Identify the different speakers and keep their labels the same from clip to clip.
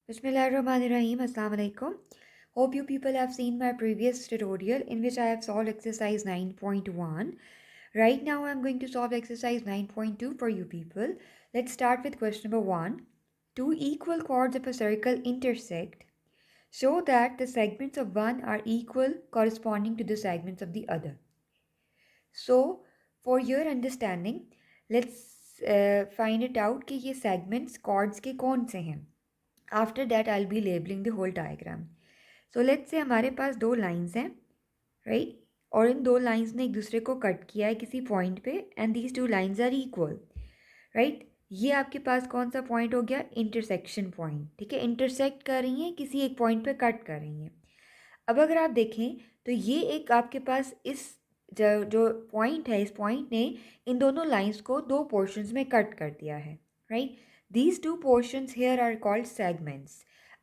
Speaker 1: Bismillahirrahmanirrahim. Assalamu alaikum. Hope you people have seen my previous tutorial in which I have solved exercise 9.1. Right now I'm going to solve exercise 9.2 for you people. Let's start with question number 1. Two equal chords of a circle intersect so that the segments of one are equal corresponding to the segments of the other. So for your understanding, let's find it out कि ये segments chords के कौन से हैं. After that I be labeling the whole diagram. So let's say हमारे पास दो lines हैं, right, और इन दो लाइंस ने एक दूसरे को कट किया है किसी पॉइंट पे and these two lines are equal, right. ये आपके पास कौन सा पॉइंट हो गया? Intersection point. ठीक है, इंटरसेक्ट कर रही हैं, किसी एक पॉइंट पे कट कर रही हैं. अब अगर आप देखें तो ये एक आपके पास इस जो पॉइंट है, इस पॉइंट ने इन दोनों लाइंस को दो पोर्शंस में कट कर दिया है, right. These two portions here are called segments.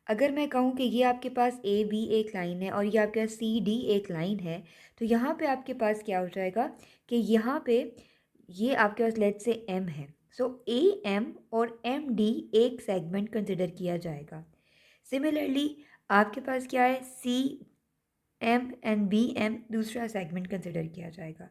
Speaker 1: अगर मैं कहूँ कि ये आपके पास ए बी एक लाइन है और ये आपके पास सी डी एक लाइन है, तो यहाँ पे आपके पास क्या हो जाएगा कि यहाँ पे ये आपके पास लेट से एम है. सो ए एम और एम डी एक सेगमेंट कंसिडर किया जाएगा. सिमिलरली आपके पास क्या है? C M and B M दूसरा सेगमेंट कंसिडर किया जाएगा.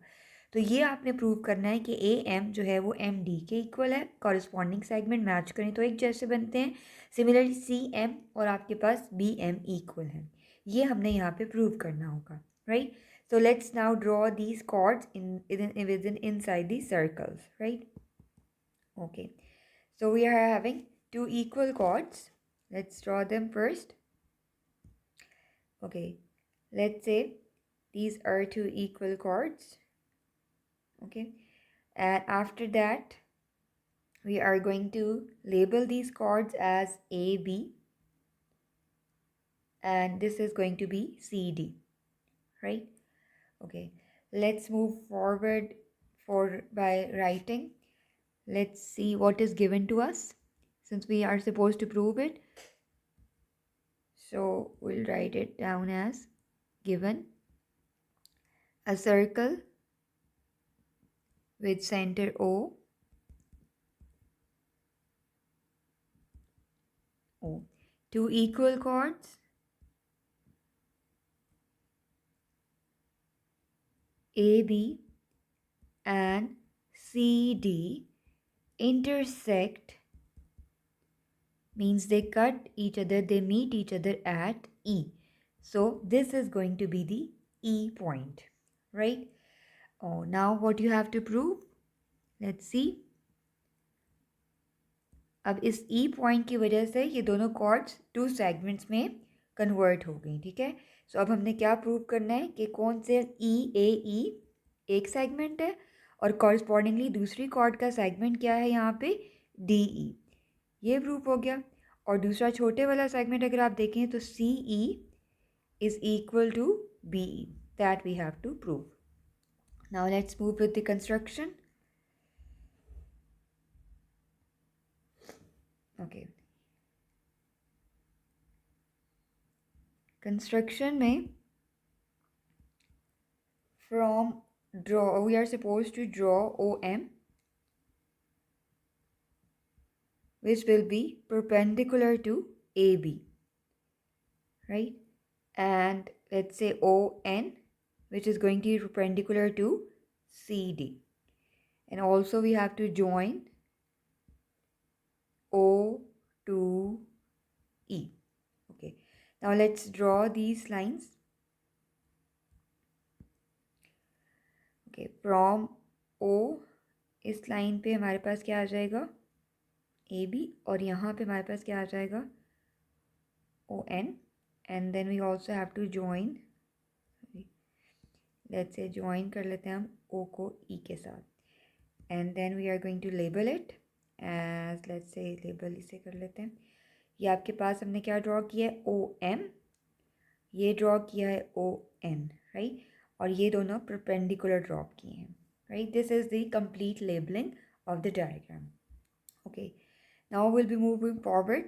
Speaker 1: तो ये आपने प्रूव करना है कि ए एम जो है वो एम डी के इक्वल है. कॉरस्पॉन्डिंग सेगमेंट मैच करें तो एक जैसे बनते हैं. सिमिलरली सी एम और आपके पास बी एम इक्वल हैं. ये हमने यहाँ पे प्रूव करना होगा, right. So let's now draw these chords within inside these circles, right? Okay. So we are having two equal chords. Let's draw them first. Okay. Let's say these are two equal chords. Okay. And after that, we are going to label these chords as A, B, and this is going to be C, D, right? Okay, let's move forward by writing. Let's see what is given to us since we are supposed to prove it. So we'll write it down as given a circle with center O, two equal chords A, B and C, D intersect, means they cut each other, they meet each other at E. So this is going to be the E point, right? Oh, now what you have to prove? Let's see. अब इस E point की वजह से ये दोनों chords to segments में convert हो गई, ठीक है. सो अब हमने क्या प्रूव करना है कि कौन से E एक segment है और correspondingly दूसरी chord का segment क्या है यहाँ पे? DE. ये प्रूफ हो गया. और दूसरा छोटे वाला सेगमेंट अगर आप देखें तो C E is equal to B E. That we have to prove. Now let's move with the construction. Okay, construction में from draw we are suppose to draw O M which will be perpendicular to AB, right? And let's say ON, which is going to be perpendicular to CD. And also we have to join O to E. Okay, now let's draw these lines. Okay, from O इस line पे हमारे पास क्या आ जाएगा? A B. और यहाँ पे हमारे पास क्या आ जाएगा? O N. And then we also have to join, let's say join कर लेते हैं हम ओ को ई के साथ. And then we are going to label it as, let's say label इसे कर लेते हैं. ये आपके पास हमने क्या ड्रॉ किया है? O M. ये ड्रॉ किया है ओ एन, राइट. और ये दोनों परपेंडिकुलर ड्रॉप किए हैं, right. This is the complete labelling of the diagram. Okay, now will be moving forward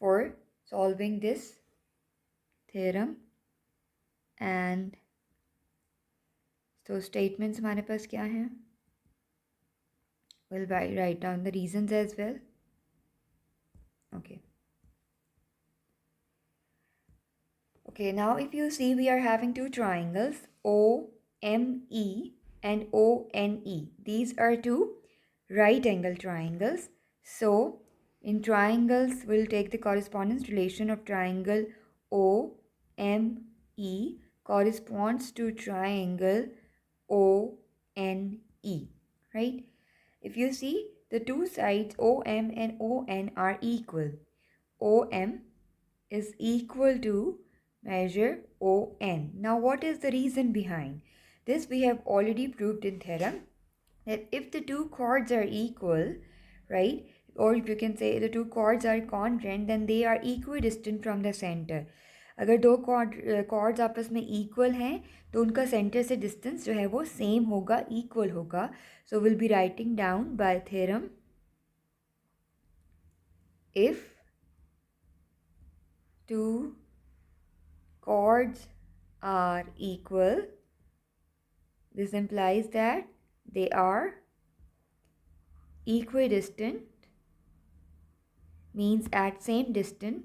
Speaker 1: for solving this theorem. And तो स्टेटमेंट्स हमारे पास क्या हैं? Will write down the reasons as well. Okay, Okay, now if you see, we are having two triangles, OME and ONE. These are two right angle triangles. So in triangles, we'll take the correspondence relation of triangle OME corresponds to triangle ONE, right? If you see, the two sides OM and ON are equal. OM is equal to measure ON. Now what is the reason behind this? We have already proved in theorem that if the two chords are equal, right, or if you can say the two chords are congruent, then they are equidistant from the center. अगर दो chords आपस में equal हैं तो उनका center से distance जो है वो same होगा, equal होगा. So we'll be writing down by theorem, if two chords are equal, this implies that they are equidistant, means at same distance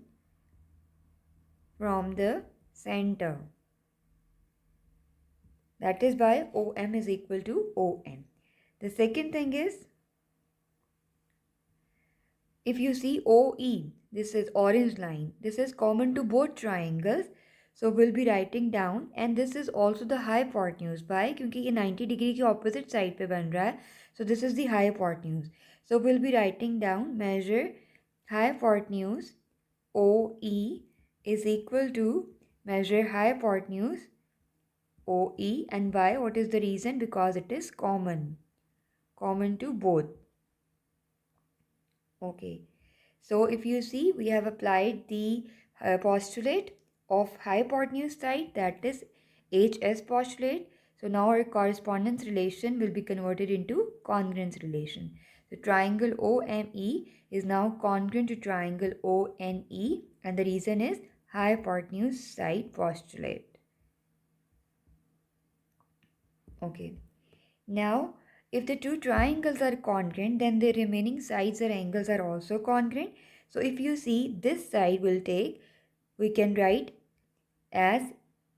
Speaker 1: from the center. That is why OM is equal to ON. The second thing is, if you see OE, this is orange line, this is common to both triangles. So we'll be writing down, and this is also the hypotenuse. Why? क्योंकि ये 90 degree की opposite side पे बन रहा है. So this is the hypotenuse. So we'll be writing down measure hypotenuse OE is equal to measure hypotenuse OE. And why? What is the reason? Because it is common to both. Okay, so if you see, we have applied the postulate of hypotenuse side, that is HS postulate. So now our correspondence relation will be converted into congruence relation. The triangle OME is now congruent to triangle ONE, and the reason is hypotenuse side postulate. Okay, now if the two triangles are congruent, then the remaining sides or angles are also congruent. So if you see, this side will take, we can write as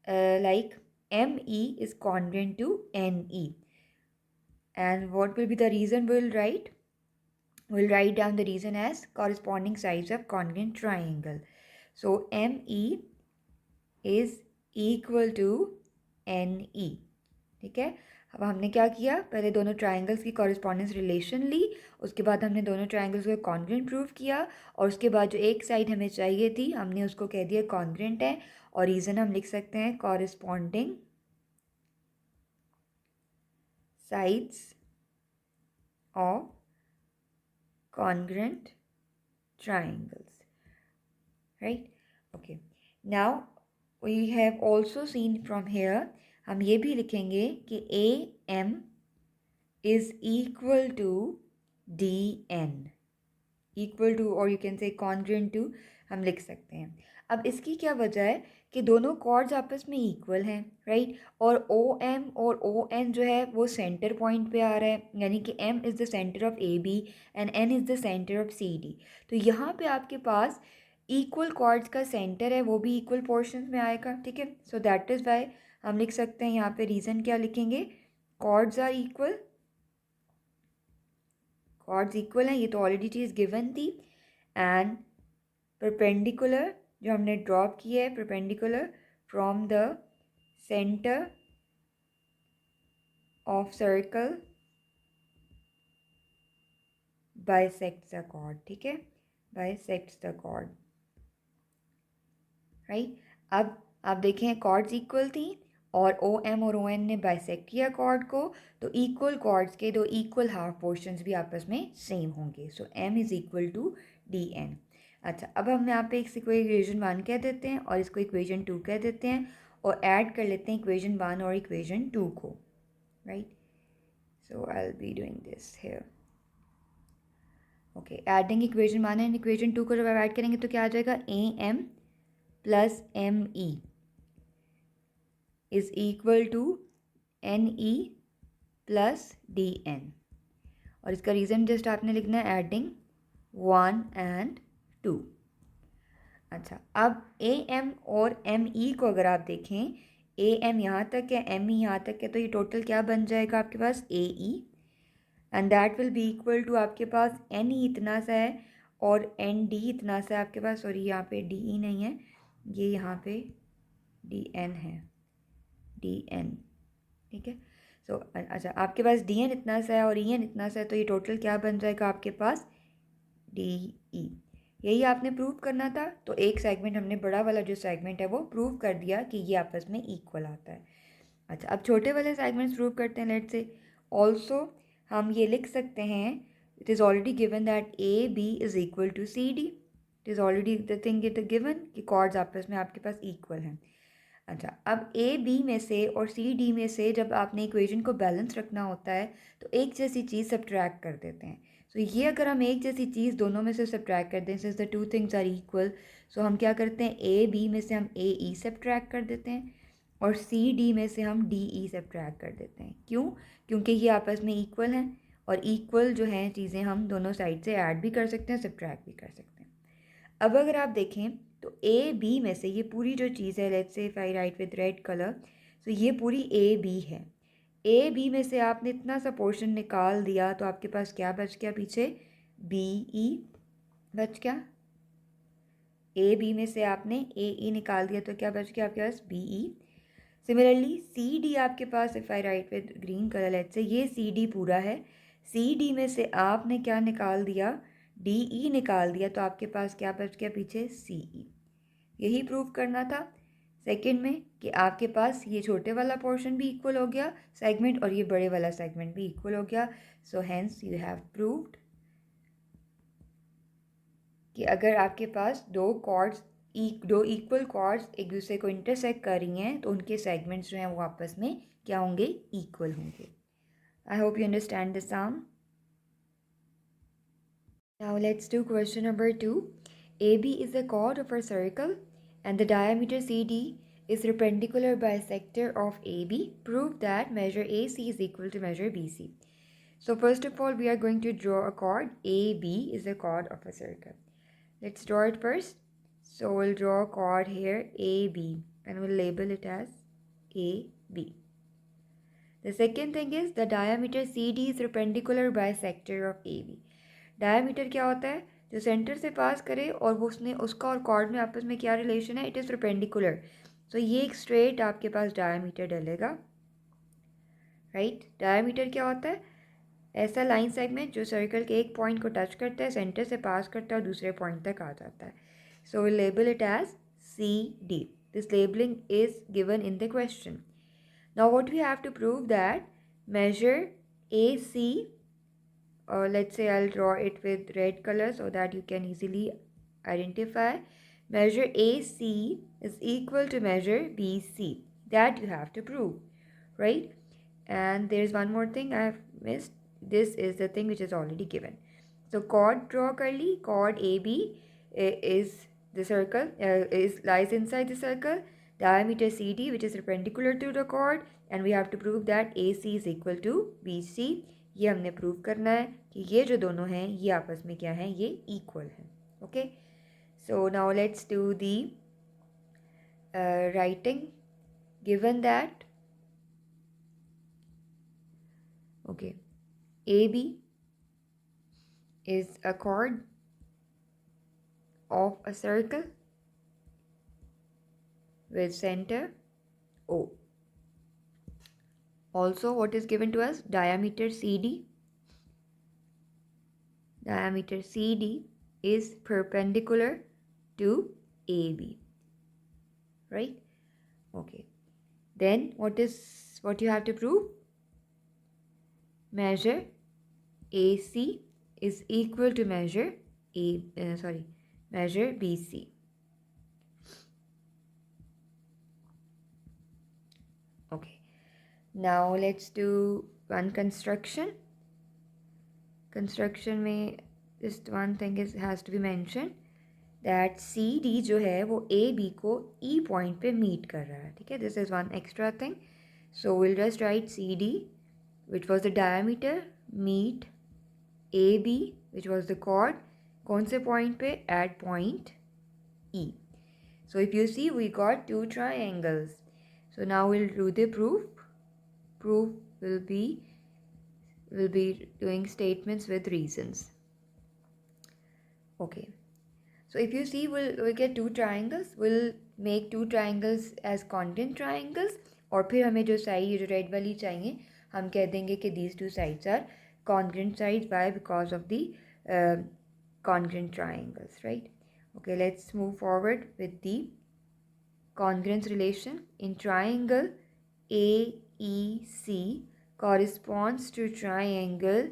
Speaker 1: like ME is congruent to NE. And what will be the reason we'll write? We'll write down the reason as corresponding sides of congruent triangle. So ME is equal to NE. ठीक है. अब हमने क्या किया, पहले दोनों triangles की correspondence relation ली, उसके बाद हमने दोनों ट्राइंगल्स को कॉन्ग्रेंट प्रूव किया, और उसके बाद जो एक साइड हमें चाहिए थी हमने उसको कह दिया कॉन्ग्रेंट है, और रीज़न हम लिख सकते हैं corresponding sides of congruent triangles, right? Okay, now we have also seen from here, हम ये भी लिखेंगे कि AM is equal to DN, equal to, और you can say congruent to, हम लिख सकते हैं. अब इसकी क्या वजह है कि दोनों कॉर्ड्स आपस में इक्वल हैं, राइट, और OM और ON जो है वो सेंटर पॉइंट पे आ रहा है, यानी कि M is the centre of AB and N is the centre of CD. तो यहाँ पे आपके पास इक्वल कॉर्ड्स का सेंटर है, वो भी इक्वल पोर्शंस में आएगा, ठीक है. सो दैट इज़ वाई हम लिख सकते हैं यहाँ पे रीज़न क्या लिखेंगे, chords are equal, chords equal हैं, ये तो ऑलरेडी चीज़ गिवन थी. एंड परपेंडिकुलर जो हमने ड्रॉप किया है, perpendicular from the centre of circle bisects the chord, ठीक है, बाइसेक्ट्स द कॉर्ड, राइट. अब आप देखें कॉर्ड्स इक्वल थी और OM और ON ने बाइसेक्ट किया कॉर्ड को, तो इक्वल कॉर्ड्स के दो इक्वल हाफ पोर्शंस भी आपस में सेम होंगे. So M is equal to DN. अच्छा, अब हम यहाँ पे इसको इक्वेशन 1 कह देते हैं और इसको इक्वेशन 2 कह देते हैं, और ऐड कर लेते हैं इक्वेशन 1 और इक्वेशन 2 को, right. So I will be doing this here. Okay, adding equation 1 and equation 2 को जब आप ऐड करेंगे तो क्या आ जाएगा, AM plus ME is equal to NE plus DN. और इसका रीज़न जस्ट आपने लिखना है एडिंग 1 एंड 2. अच्छा, अब ए एम और एम ई को अगर आप देखें, ए एम यहाँ तक है, एम ई यहाँ तक है, तो ये टोटल क्या बन जाएगा आपके पास A E, and that will be equal to आपके पास एन ई इतना सा है और एन डी इतना सा है आपके पास। सॉरी, यहाँ पे डी ई नहीं है, ये यहाँ पे डी एन है, डी एन, ठीक है। सो अच्छा, आपके पास डी एन इतना सा है और ई एन इतना सा है, तो ये टोटल क्या बन जाएगा आपके पास डी ई। यही आपने प्रूव करना था, तो एक सेगमेंट हमने बड़ा वाला जो सेगमेंट है वो प्रूव कर दिया कि ये आपस में इक्वल आता है। अच्छा, अब छोटे वाले सेगमेंट्स प्रूव करते हैं। लेट्स से ऑल्सो हम ये लिख सकते हैं, it is already given that A B is equal to C D. It is already the thing it given कि कॉर्ड्स आपस में आपके पास इक्वल हैं। अच्छा, अब ए बी में से और सी डी में से जब आपने इक्वेशन को बैलेंस रखना होता है तो एक जैसी चीज़ सब्ट्रैक्ट कर देते हैं। सो ये अगर हम एक जैसी चीज़ दोनों में से सब्ट्रैक्ट करते हैं, since the two things are equal, so हम क्या करते हैं, ए बी में से हम ए ई सब्ट्रैक्ट कर देते हैं और सी डी में से हम डी ई सब्ट्रैक्ट कर देते हैं। क्यों? क्योंकि ये आपस में इक्वल हैं, और इक्वल जो हैं चीज़ें हम दोनों साइड से ऐड भी कर सकते हैं, सब्ट्रैक्ट भी कर सकते हैं। अब अगर आप देखें तो ए बी में से ये पूरी जो चीज़ है, let's say if I write with red colour, तो ये पूरी ए बी है। ए बी में से आपने इतना सा पोर्शन निकाल दिया तो आपके पास क्या बच गया पीछे, बी ई बच गया। ए बी में से आपने ए ई निकाल दिया तो क्या बच गया आपके पास, B E. Similarly C D आपके पास, if I write with green colour, let's say ये सी डी पूरा है, सी डी में से आपने क्या निकाल दिया, डी ई निकाल दिया, तो आपके पास क्या बच गया पीछे, सी ई। यही प्रूव करना था सेकंड में कि आपके पास ये छोटे वाला पोर्शन भी इक्वल हो गया सेगमेंट और ये बड़े वाला सेगमेंट भी इक्वल हो गया। So hence you have proved कि अगर आपके पास दो इक्वल कॉर्ड्स एक दूसरे को इंटरसेक्ट कर रही हैं तो उनके सेगमेंट्स जो हैं वो आपस में क्या होंगे, इक्वल होंगे। I hope you understand the sum. Now let's do question number 2. AB is a chord of a circle and the diameter CD is perpendicular bisector of AB. Prove that measure AC is equal to measure BC. So first of all, we are going to draw a chord. AB is a chord of a circle. Let's draw it first. So we'll draw a chord here, AB, and we'll label it as AB. The second thing is the diameter CD is perpendicular bisector of AB. Diameter क्या होता है, जो centre से पास करे और वो उसने उसका और कॉर्ड में आपस में क्या रिलेशन है, इट इज़ परपेंडिकुलर। सो ये एक स्ट्रेट आपके पास डायमीटर डलेगा, राइट। डायमीटर क्या होता है, ऐसा लाइन सेगमेंट जो सर्कल के एक पॉइंट को टच करता है, सेंटर से पास करता है और दूसरे पॉइंट तक आ जाता है। So we label it as C D. This labelling is given in the question. Now what we have to prove that measure AC, or let's say I'll draw it with red color so that you can easily identify. Measure AC is equal to measure BC. That you have to prove, right? And there's one more thing I have missed. This is the thing which is already given. So chord draw curly, chord AB is the circle, lies inside the circle. Diameter CD which is perpendicular to the chord, and we have to prove that AC is equal to BC. ये हमने prove करना है कि ये जो दोनों हैं ये आपस में क्या हैं, ये इक्वल हैं। Okay, so now let's do the writing given that, okay, AB is a chord of a circle with center O. Also, what is given to us? Diameter CD. Diameter CD is perpendicular to AB, right? Okay. Then what you have to prove? Measure AC is equal to measure measure BC. Okay. Now let's do one construction. Construction में just one thing has to be mentioned that CD जो है वो AB को E point पे meet कर रहा है, ठीक है। This is one extra thing. So we'll just write CD, which was the diameter, meet AB, which was the chord. कौन से point पे? At point E. So if you see, we got two triangles. So now we'll do the proof. Proof will be doing statements with reasons. Okay. So if you see, we'll get two triangles. We'll make two triangles as congruent triangles. और फिर हमें जो side, ये जो red वाली चाहिए, हम कह देंगे कि these two sides are congruent sides. Why? Because of the congruent triangles, right? Okay, let's move forward with the congruence relation. In triangle AEC corresponds to triangle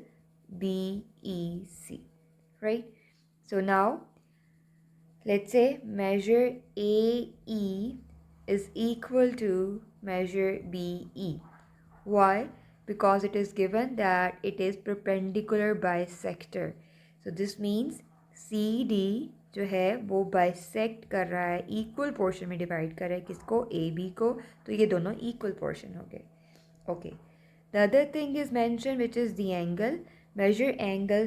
Speaker 1: BEC, right? So now let's say measure AE is equal to measure BE. Why? Because it is given that it is perpendicular bisector. So this means CD जो है वो bisect कर रहा है, equal portion में divide कर रहा है किसको, AB को. तो ये दोनों इक्वल पोर्शन हो गए. Okay, the other thing is mention which is the angle. Measure angle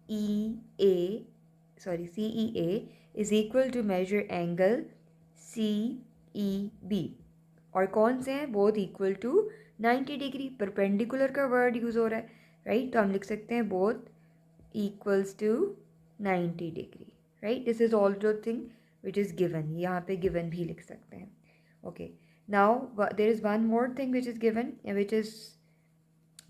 Speaker 1: CEA is equal to measure angle CEB. और कौन से हैं, both equal to 90 degree. Perpendicular का वर्ड यूज़ हो रहा है, राइट? तो हम लिख सकते हैं both equals to 90 degree, right? This is also thing which is given. यहाँ पे गिवन भी लिख सकते हैं. Okay, now there is one more thing which is given, which is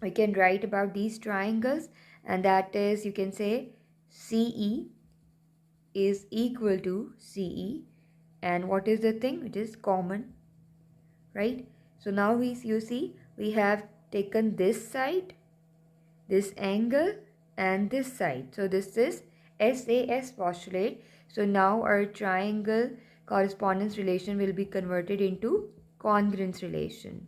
Speaker 1: we can write about these triangles, and that is, you can say CE is equal to CE, and what is the thing which is common, right? So now you see we have taken this side, this angle, and this side. So this is SAS postulate. So now our triangle correspondence relation will be converted into congruence relation,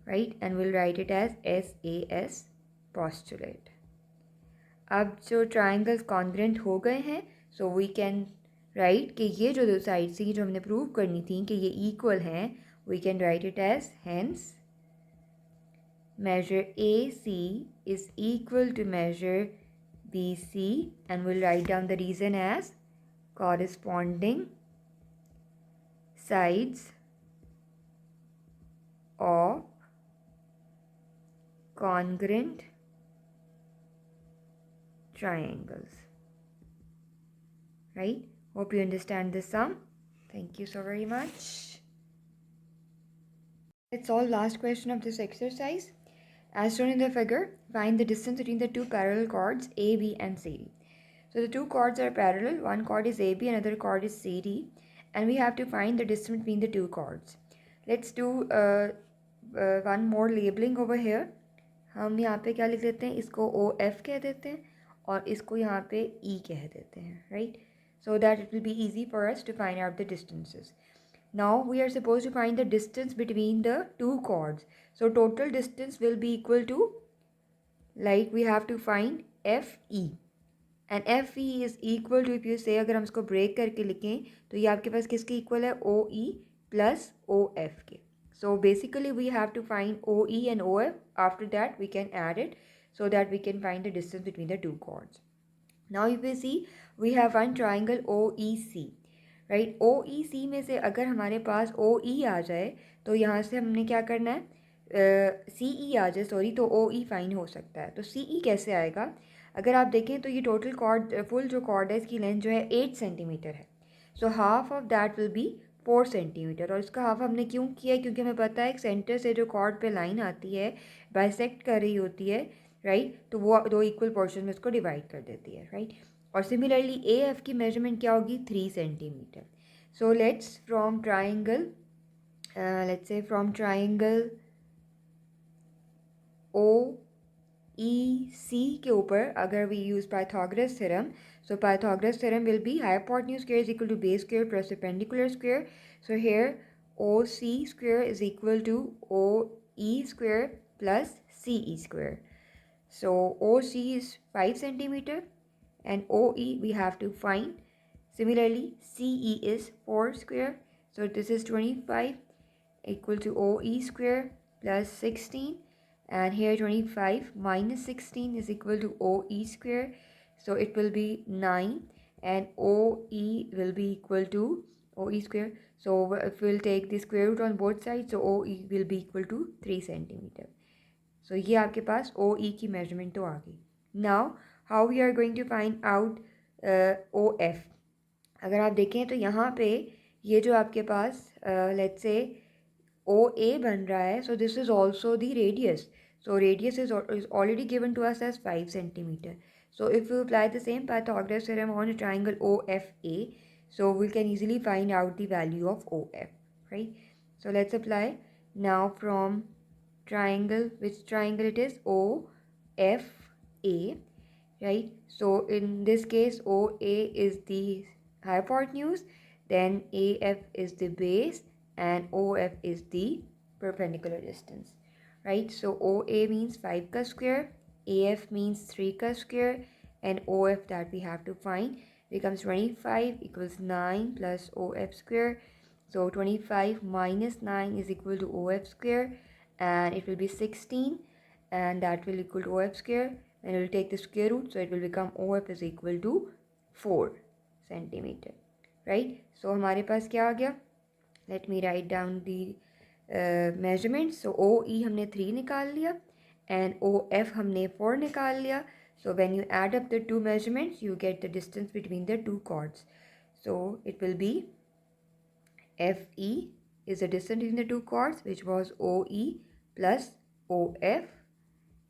Speaker 1: right? And we'll write it as SAS postulate. अब जो triangles congruent हो गए हैं, so we can right कि ये जो दो side थी जो हमने प्रूव करनी थी कि ये इक्वल हैं, we can write it as hence measure AC is equal to measure BC, and we'll write down the reason as corresponding sides of congruent triangles, right? Hope you understand this sum. Thank you so very much. Let's solve last question of this exercise. As shown in the figure, find the distance between the two parallel chords A, B and CD. So the two chords are parallel. One chord is AB, another chord is CD, and we have to find the distance between the two chords. Let's do one more labeling over here. हम यहाँ पे क्या लिख देते हैं, इसको OF कह देते हैं और इसको यहाँ पे E कह देते हैं, right? So that it will be easy for us to find out the distances. Now we are supposed to find the distance between the two chords. So total distance will be equal to, like we have to find FE, and FE is equal to, if you say, अगर हम इसको break करके लिखें तो ये आपके पास किसके equal है, OE plus OF के. So basically we have to find OE and OF. After that we can add it so that we can find the distance between the two chords. Now if we see, we have one triangle OEC, right? OEC में से अगर हमारे पास OE आ जाए तो यहाँ से हमने क्या करना है, CE आ जाए सॉरी, तो OE फाइन हो सकता है. तो CE कैसे आएगा, अगर आप देखें तो ये टोटल कॉर्ड, फुल जो कॉर्ड है इसकी लेंथ जो है 8 सेंटीमीटर है. So half of that will B 4 centimetre. और इसका हाफ हमने क्यों किया है, क्योंकि हमें पता है एक सेंटर से जो कॉर्ड पे लाइन आती है बाइसेक्ट कर रही होती है, राइट? तो वो दो इक्वल पोर्शन में इसको डिवाइड कर देती है, राइट? और सिमिलरली AF की मेजरमेंट क्या होगी, 3 centimetre. So let's from triangle, let's say from triangle OEC के ऊपर अगर we use Pythagoras theorem, so Pythagoras theorem will be hypotenuse square is equal to base square plus perpendicular square. So here OC square is equal to OE square plus CE square. So OC is 5 centimeter and OE we have to find. Similarly CE is 4 square. So this is 25 equal to OE square plus 16, and here 25 minus 16 is equal to OE square. So it will be 9, and OE will be equal to OE square. So if we'll take the square root on both sides, so OE will be equal to 3 centimeter. So ये आपके पास OE की measurement तो आ गई. Now how we are going to find out OF. अगर आप देखें तो यहाँ पे ये जो आपके पास let's say OA बन रहा है, so this is also the radius. So radius is already given to us as 5 centimeter. So if we apply the same Pythagoras theorem on a triangle OFA, so we can easily find out the value of OF, right? So let's apply now from triangle, which triangle it is? OFA, right? So in this case, OA is the hypotenuse, then AF is the base, and OF is the perpendicular distance, right? So OA means 5 ka square, AF means 3 ka square, and OF that we have to find becomes 25 equals 9 plus OF square. So 25 minus 9 is equal to OF square, and it will be 16, and that will equal to OF square, and it will take the square root, so it will become OF is equal to 4 centimeter, right? So हमारे पास क्या आ गया? Let me write down the measurements. So OE हमने 3 निकाल लिया and OF हमने 4 निकाल लिया. So when you add up the two measurements, you get the distance between the two chords. So it will be FE is the distance between the two chords, which was OE plus OF,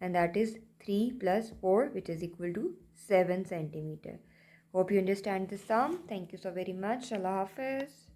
Speaker 1: and that is 3 plus 4, which is equal to 7 centimeter. Hope you understand the sum. Thank you so very much. Allah Hafiz.